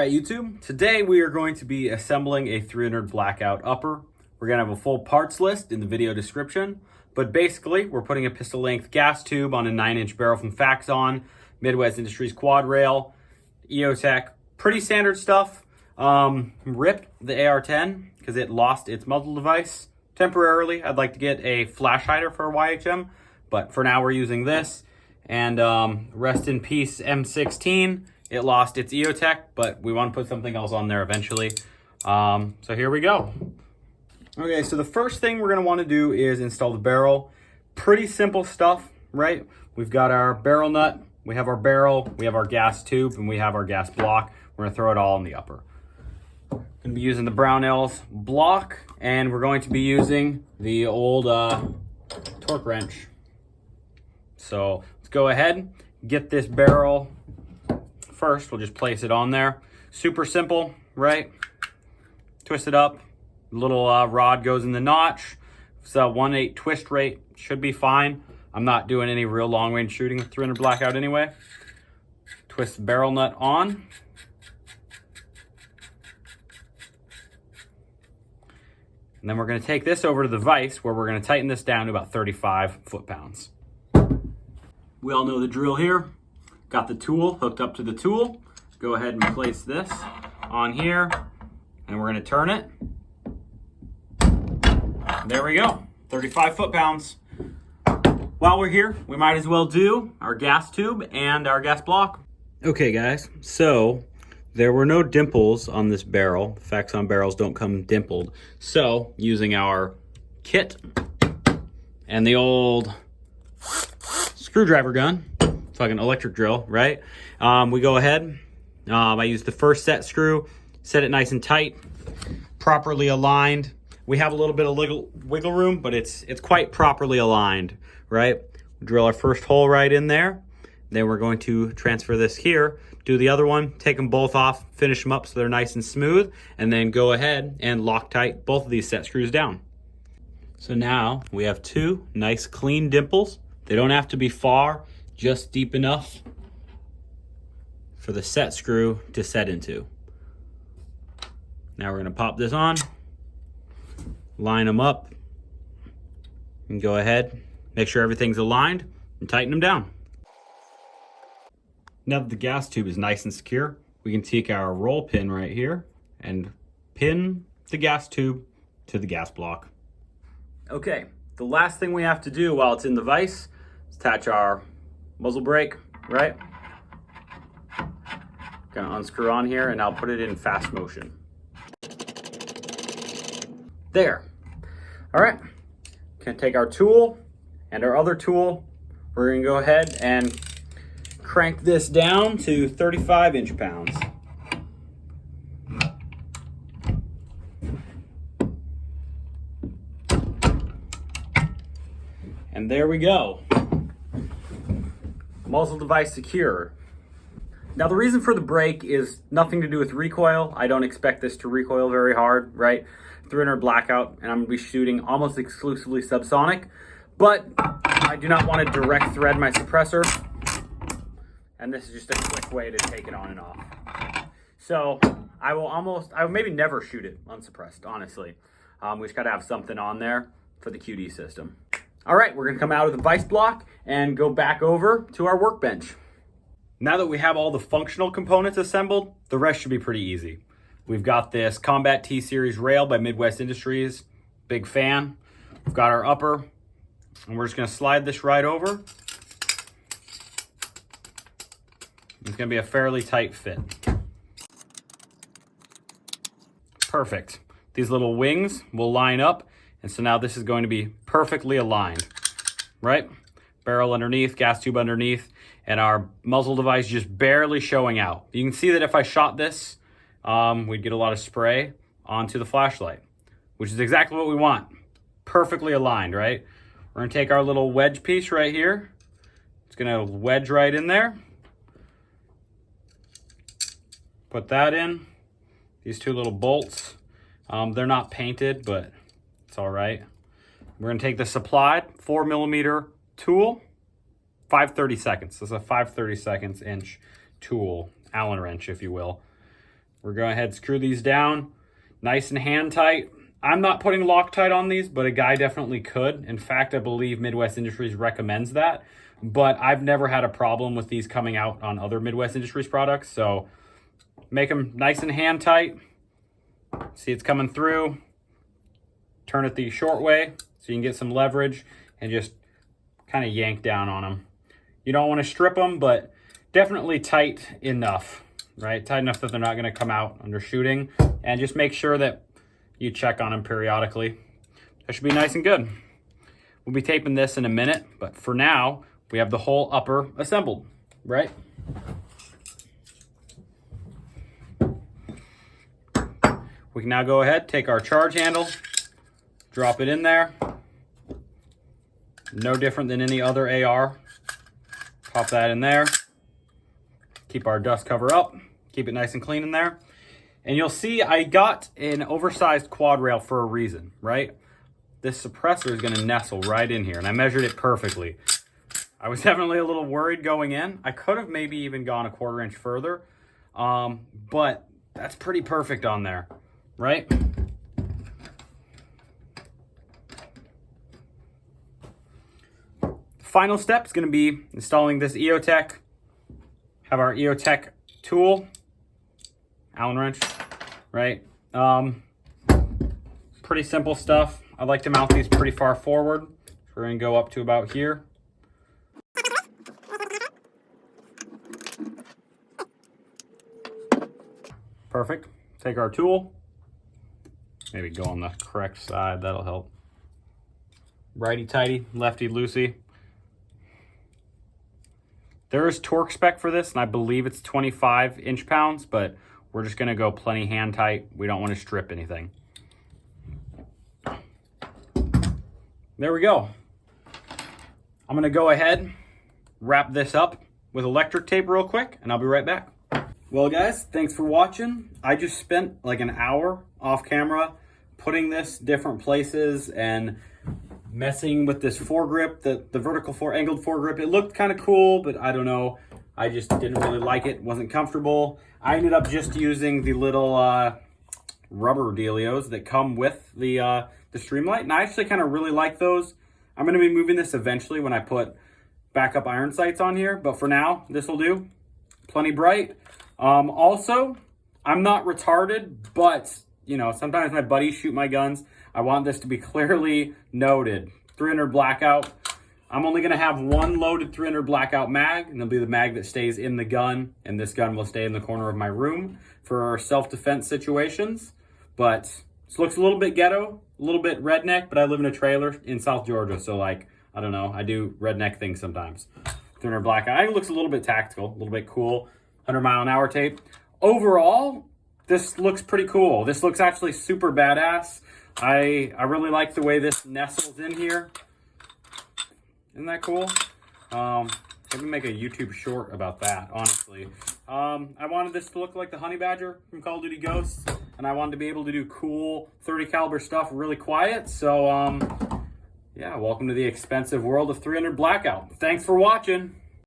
Alright YouTube, today we are going to be assembling a 300 Blackout upper. We're going to have a full parts list in the video description, but basically we're putting a pistol length gas tube on a 9-inch barrel from FAXON, Midwest Industries quad rail, EoTech, pretty standard stuff. Ripped the AR-10 because it lost its muzzle device temporarily. I'd like to get a flash hider for a YHM, but for now we're using this. And rest in peace M16. It lost its EoTech, but we want to put something else on there eventually. So here we go. Okay, so the first thing we're going to want to do is install the barrel. Pretty simple stuff, right? We've got our barrel nut, we have our barrel, we have our gas tube, and we have our gas block. We're going to throw it all in the upper. Going to be using the Brownells block, and we're going to be using the old torque wrench. So let's go ahead, get this barrel. First, we'll just place it on there. Super simple, right? Twist it up. Little rod goes in the notch. So 1/8 twist rate should be fine. I'm not doing any real long range shooting with 300 Blackout anyway. Twist the barrel nut on. And then we're going to take this over to the vise where we're going to tighten this down to about 35 foot-pounds. We all know the drill here. Got the tool hooked up to the tool. Go ahead and place this on here, and we're going to turn it. There we go, 35 foot-pounds. While we're here, we might as well do our gas tube and our gas block. Okay guys, so there were no dimples on this barrel. FAXON barrels don't come dimpled. So using our kit and the old screwdriver gun, fucking electric drill, right? We go ahead. I use the first set screw, set it nice and tight, properly aligned. We have a little bit of wiggle room, but it's quite properly aligned, right? We drill our first hole right in there. Then we're going to transfer this here, do the other one, take them both off, finish them up so they're nice and smooth, and then go ahead and Loctite both of these set screws down. So now we have two nice clean dimples. They don't have to be far, just deep enough for the set screw to set into. Now we're going to pop this on, line them up, and go ahead, make sure everything's aligned, and tighten them down. Now that the gas tube is nice and secure, we can take our roll pin right here and pin the gas tube to the gas block. Okay, the last thing we have to do while it's in the vise is attach our muzzle brake, right? Gonna unscrew on here and I'll put it in fast motion. There. All right, gonna take our tool and our other tool. We're gonna go ahead and crank this down to 35 inch-pounds. And there we go. Muzzle device secure. Now the reason for the brake is nothing to do with recoil. I don't expect this to recoil very hard, right? 300 Blackout, and I'm gonna be shooting almost exclusively subsonic, but I do not want to direct thread my suppressor. And this is just a quick way to take it on and off. So I will maybe never shoot it unsuppressed, honestly. We just gotta have something on there for the QD system. All right, we're gonna come out of the vise block and go back over to our workbench. Now that we have all the functional components assembled, the rest should be pretty easy. We've got this Combat T-Series rail by Midwest Industries, big fan. We've got our upper, and we're just gonna slide this right over. It's gonna be a fairly tight fit. Perfect. These little wings will line up, and so now this is going to be perfectly aligned, right? Barrel underneath, gas tube underneath, and our muzzle device just barely showing out. You can see that if I shot this, we'd get a lot of spray onto the flashlight, which is exactly what we want. Perfectly aligned, right? We're gonna take our little wedge piece right here. It's gonna wedge right in there. Put that in. These two little bolts, they're not painted, but it's all right. We're gonna take the supplied 4mm tool, 5/32. This is a 5/32 inch tool, Allen wrench, if you will. We're going ahead and screw these down nice and hand tight. I'm not putting Loctite on these, but a guy definitely could. In fact, I believe Midwest Industries recommends that, but I've never had a problem with these coming out on other Midwest Industries products. So make them nice and hand tight. See, it's coming through. Turn it the short way so you can get some leverage and just kind of yank down on them. You don't want to strip them, but definitely tight enough, right? Tight enough that they're not going to come out under shooting. And just make sure that you check on them periodically. That should be nice and good. We'll be taping this in a minute, but for now, we have the whole upper assembled, right? We can now go ahead, take our charge handle, drop it in there. No different than any other AR. Pop that in there. Keep our dust cover up. Keep it nice and clean in there. And you'll see I got an oversized quad rail for a reason, right? This suppressor is going to nestle right in here, and I measured it perfectly. I was definitely a little worried going in. I could have maybe even gone a 1/4 inch further, but that's pretty perfect on there, right? Final step is going to be installing this EoTech. Have our EoTech tool, Allen wrench, right? Pretty simple stuff. I like to mount these pretty far forward. So we're going to go up to about here. Perfect. Take our tool. Maybe go on the correct side. That'll help. Righty-tighty, lefty-loosey. There is torque spec for this, and I believe it's 25 inch-pounds, but we're just going to go plenty hand tight. We don't want to strip anything. There we go. I'm going to go ahead, wrap this up with electric tape real quick, and I'll be right back. Well, guys, thanks for watching. I just spent like an hour off camera putting this different places and messing with this foregrip, the vertical angled foregrip. It looked kind of cool, but I don't know. I just didn't really like it. Wasn't comfortable. I ended up just using the little rubber dealios that come with the Streamlight, and I actually kind of really like those. I'm going to be moving this eventually when I put backup iron sights on here, but for now, this will do. Plenty bright. Also, I'm not retarded, but you know, sometimes my buddies shoot my guns. I want this to be clearly noted. 300 Blackout. I'm only going to have one loaded 300 Blackout mag, and it'll be the mag that stays in the gun, and this gun will stay in the corner of my room for self-defense situations. But this looks a little bit ghetto, a little bit redneck, but I live in a trailer in South Georgia, so like, I don't know, I do redneck things sometimes. 300 Blackout. I think it looks a little bit tactical, a little bit cool. 100-mile-an-hour tape. Overall, this looks pretty cool. This looks actually super badass. I really like the way this nestles in here. Isn't that cool? Maybe make a YouTube short about that, honestly. I wanted this to look like the Honey Badger from Call of Duty Ghosts, and I wanted to be able to do cool 30 caliber stuff really quiet. So, yeah, welcome to the expensive world of 300 Blackout. Thanks for watching.